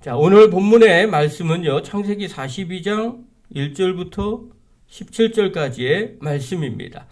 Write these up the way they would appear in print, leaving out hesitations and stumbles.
자, 오늘 본문의 말씀은요, 창세기 42장 1절부터 17절까지의 말씀입니다.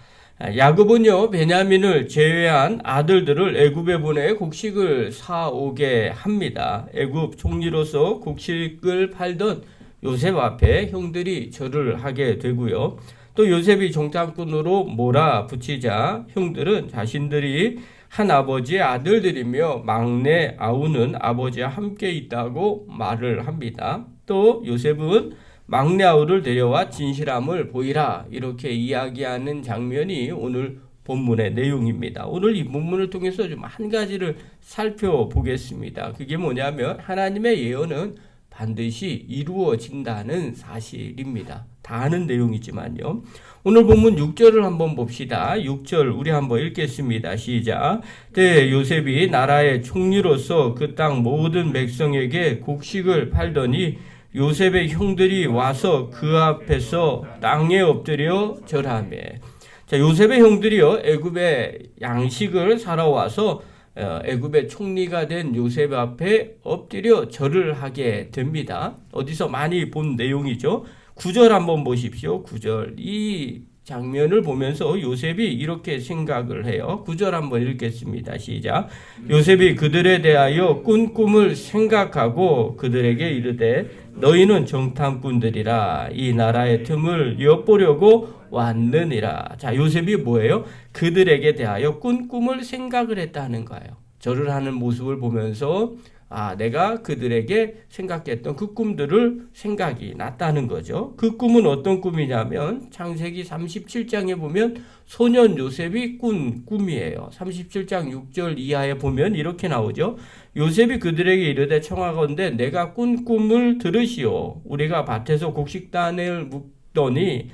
야곱은요, 베냐민을 제외한 아들들을 애굽에 보내 곡식을 사오게 합니다. 애굽 총리로서 곡식을 팔던 요셉 앞에 형들이 절을 하게 되고요. 또 요셉이 정탐꾼으로 몰아붙이자 형들은 자신들이 한 아버지의 아들들이며 막내 아우는 아버지와 함께 있다고 말을 합니다. 또 요셉은 막내 아우를 데려와 진실함을 보이라 이렇게 이야기하는 장면이 오늘 본문의 내용입니다. 오늘 이 본문을 통해서 좀 한 가지를 살펴보겠습니다. 그게 뭐냐면 하나님의 예언은 반드시 이루어진다는 사실입니다. 다 아는 내용이지만요. 오늘 본문 6절을 한번 봅시다. 6절 우리 한번 읽겠습니다. 시작. 때 요셉이 나라의 총리로서 그 땅 모든 백성에게 곡식을 팔더니 요셉의 형들이 와서 그 앞에서 땅에 엎드려 절하며. 자, 요셉의 형들이요, 애굽의 양식을 사러 와서 애굽의 총리가 된 요셉 앞에 엎드려 절을 하게 됩니다. 어디서 많이 본 내용이죠. 9절 한번 보십시오. 9절. 이 장면을 보면서 요셉이 이렇게 생각을 해요. 9절 한번 읽겠습니다. 시작. 요셉이 그들에 대하여 꾼 꿈을 생각하고 그들에게 이르되 너희는 정탐꾼들이라 이 나라의 틈을 엿보려고 왔느니라. 자, 요셉이 뭐예요? 그들에게 대하여 꾼 꿈을 생각을 했다는 거예요. 절을 하는 모습을 보면서 내가 그들에게 생각했던 그 꿈들을 생각이 났다는 거죠. 그 꿈은 어떤 꿈이냐면 창세기 37장에 보면 소년 요셉이 꾼 꿈이에요. 37장 6절 이하에 보면 이렇게 나오죠. 요셉이 그들에게 이르되 청하건대 내가 꾼 꿈을 들으시오. 우리가 밭에서 곡식단을 묶더니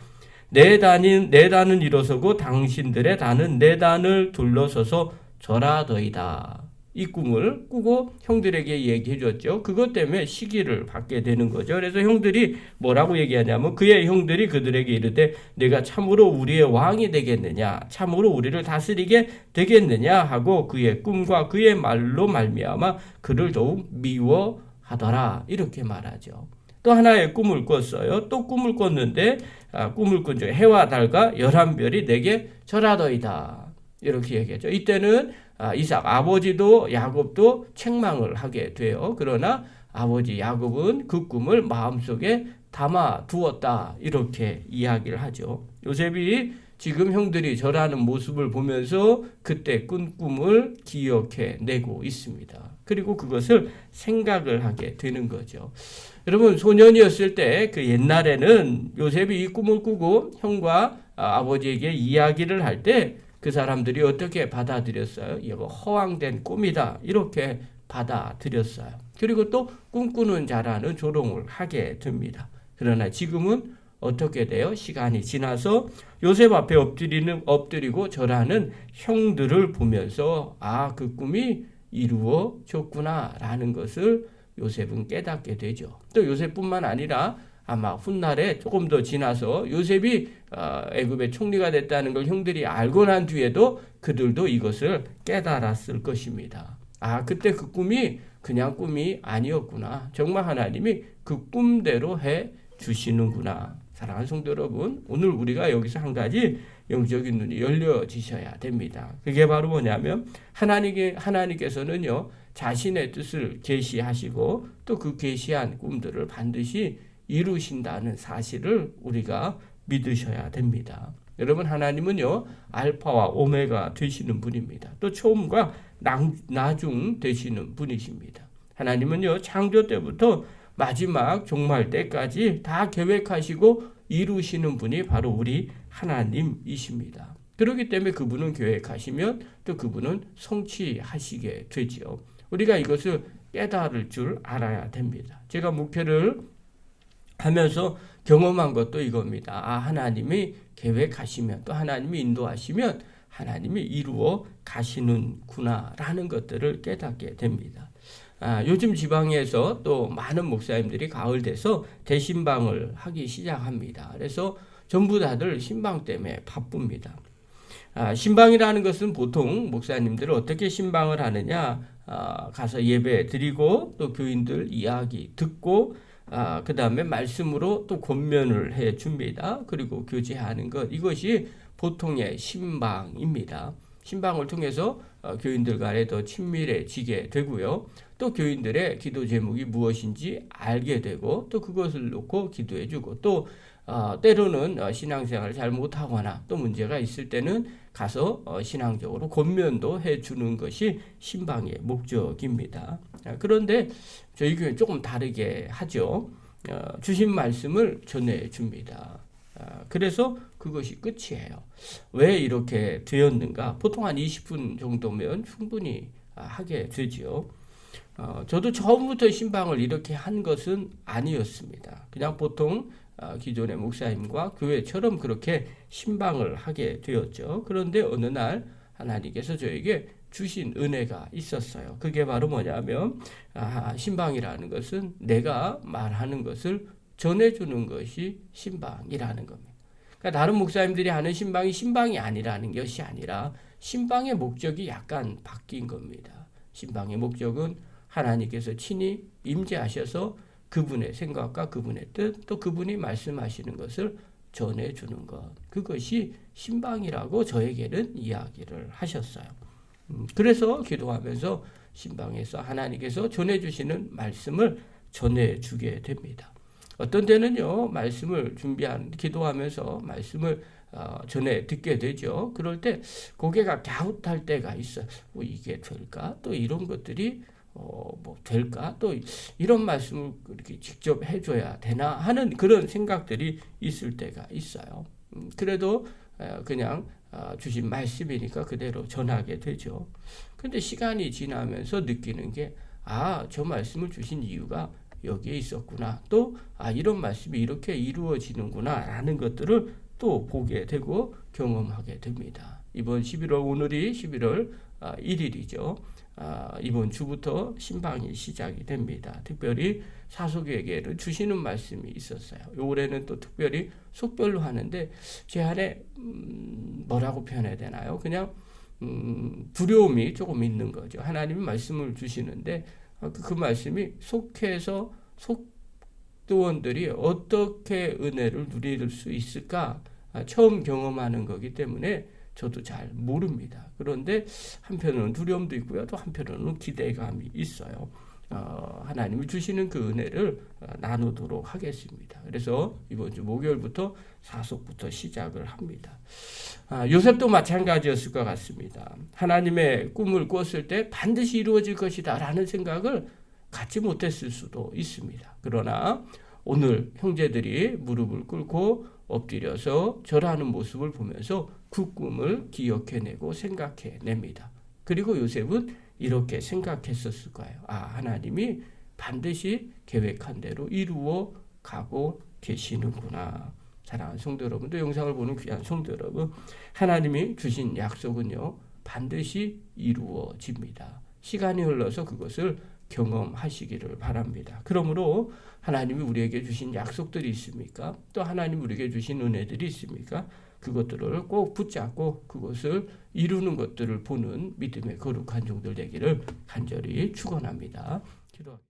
내 단은 일어서고 당신들의 단은 내 단을 둘러서서 절하더이다. 이 꿈을 꾸고 형들에게 얘기해 줬죠. 그것 때문에 시기를 받게 되는 거죠. 그래서 형들이 뭐라고 얘기하냐면 그의 형들이 그들에게 이르되 내가 참으로 우리의 왕이 되겠느냐, 참으로 우리를 다스리게 되겠느냐 하고 그의 꿈과 그의 말로 말미암아 그를 더욱 미워하더라 이렇게 말하죠. 또 하나의 꿈을 꿨어요. 또 꿈을 꿨는데 꿈을 꾼 중 해와 달과 11별이 내게 절하더이다 이렇게 얘기하죠. 이때는 이삭 아버지도 야곱도 책망을 하게 돼요. 그러나 아버지 야곱은 그 꿈을 마음속에 담아 두었다 이렇게 이야기를 하죠. 요셉이 지금 형들이 절하는 모습을 보면서 그때 꾼 꿈을 기억해 내고 있습니다. 그리고 그것을 생각을 하게 되는 거죠. 여러분, 소년이었을 때 그 옛날에는 요셉이 이 꿈을 꾸고 형과 아버지에게 이야기를 할 때 그 사람들이 어떻게 받아들였어요? 이거 허황된 꿈이다 이렇게 받아들였어요. 그리고 또 꿈꾸는 자라는 조롱을 하게 됩니다. 그러나 지금은 어떻게 돼요? 시간이 지나서 요셉 앞에 엎드리고 절하는 형들을 보면서 그 꿈이 이루어졌구나라는 것을 요셉은 깨닫게 되죠. 또 요셉뿐만 아니라 아마 훗날에 조금 더 지나서 요셉이 애굽의 총리가 됐다는 걸 형들이 알고 난 뒤에도 그들도 이것을 깨달았을 것입니다. 그때 그 꿈이 그냥 꿈이 아니었구나. 정말 하나님이 그 꿈대로 해 주시는구나. 사랑하는 성도 여러분, 오늘 우리가 여기서 한 가지 영적인 눈이 열려지셔야 됩니다. 그게 바로 뭐냐면 하나님께서는요 자신의 뜻을 계시하시고 또 그 계시한 꿈들을 반드시 이루신다는 사실을 우리가 믿으셔야 됩니다. 여러분, 하나님은요 알파와 오메가 되시는 분입니다. 또 처음과 나중 되시는 분이십니다. 하나님은요 창조 때부터 마지막 종말 때까지 다 계획하시고 이루시는 분이 바로 우리 하나님이십니다. 그렇기 때문에 그분은 계획하시면 또 그분은 성취하시게 되지요. 우리가 이것을 깨달을 줄 알아야 됩니다. 제가 목회를 하면서 경험한 것도 이겁니다. 하나님이 계획하시면 또 하나님이 인도하시면 하나님이 이루어 가시는구나라는 것들을 깨닫게 됩니다. 요즘 지방에서 또 많은 목사님들이 가을 돼서 대신방을 하기 시작합니다. 그래서 전부 다들 신방 때문에 바쁩니다. 신방이라는 것은 보통 목사님들은 어떻게 신방을 하느냐, 가서 예배 드리고 또 교인들 이야기 듣고 그 다음에 말씀으로 또 권면을 해 줍니다. 그리고 교제하는 것, 이것이 보통의 신방입니다. 신방을 통해서 교인들 간에 더 친밀해지게 되고요. 또 교인들의 기도 제목이 무엇인지 알게 되고 또 그것을 놓고 기도해 주고 또 때로는 신앙생활을 잘 못하거나 또 문제가 있을 때는 가서 신앙적으로 권면도 해주는 것이 신방의 목적입니다. 그런데 저희 교회는 조금 다르게 하죠. 주신 말씀을 전해줍니다. 그래서 그것이 끝이에요. 왜 이렇게 되었는가? 보통 한 20분 정도면 충분히 하게 되죠. 저도 처음부터 신방을 이렇게 한 것은 아니었습니다. 그냥 보통 기존의 목사님과 교회처럼 그렇게 신방을 하게 되었죠. 그런데 어느 날 하나님께서 저에게 주신 은혜가 있었어요. 그게 바로 뭐냐면 신방이라는 것은 내가 말하는 것을 전해주는 것이 신방이라는 겁니다. 그러니까 다른 목사님들이 하는 신방이 신방이 아니라는 것이 아니라 신방의 목적이 약간 바뀐 겁니다. 신방의 목적은 하나님께서 친히 임재하셔서 그분의 생각과 그분의 뜻, 또 그분이 말씀하시는 것을 전해주는 것. 그것이 신방이라고 저에게는 이야기를 하셨어요. 그래서 기도하면서 신방에서 하나님께서 전해주시는 말씀을 전해주게 됩니다. 어떤 때는요, 말씀을 기도하면서 말씀을 전해 듣게 되죠. 그럴 때 고개가 갸웃할 때가 있어요. 이게 될까? 또 이런 것들이 뭐 될까? 또 이런 말씀을 이렇게 직접 해줘야 되나 하는 그런 생각들이 있을 때가 있어요. 그래도 그냥 주신 말씀이니까 그대로 전하게 되죠. 근데 시간이 지나면서 느끼는 게 저 말씀을 주신 이유가 여기에 있었구나. 또 이런 말씀이 이렇게 이루어지는구나 라는 것들을 또 보게 되고 경험하게 됩니다. 이번 11월 오늘이 11월 1일이죠. 이번 주부터 신방이 시작이 됩니다. 특별히 사속에게는 주시는 말씀이 있었어요. 올해는 또 특별히 속별로 하는데 제 안에 뭐라고 표현해야 되나요? 그냥 두려움이 조금 있는 거죠. 하나님이 말씀을 주시는데 그 말씀이 속해서 속도원들이 어떻게 은혜를 누릴 수 있을까? 처음 경험하는 거기 때문에 저도 잘 모릅니다. 그런데 한편으로는 두려움도 있고요. 또 한편으로는 기대감이 있어요. 하나님이 주시는 그 은혜를 나누도록 하겠습니다. 그래서 이번 주 목요일부터 사속부터 시작을 합니다. 요셉도 마찬가지였을 것 같습니다. 하나님의 꿈을 꿨을 때 반드시 이루어질 것이다 라는 생각을 갖지 못했을 수도 있습니다. 그러나 오늘 형제들이 무릎을 꿇고 엎드려서 절하는 모습을 보면서 그 꿈을 기억해내고 생각해냅니다. 그리고 요셉은 이렇게 생각했었을 거예요. 하나님이 반드시 계획한 대로 이루어 가고 계시는구나. 사랑하는 성도 여러분, 또 영상을 보는 귀한 성도 여러분, 하나님이 주신 약속은요, 반드시 이루어집니다. 시간이 흘러서 그것을 경험하시기를 바랍니다. 그러므로 하나님이 우리에게 주신 약속들이 있습니까? 또 하나님이 우리에게 주신 은혜들이 있습니까? 그것들을 꼭 붙잡고 그것을 이루는 것들을 보는 믿음의 거룩한 종들 되기를 간절히 축원합니다. 기도합니다.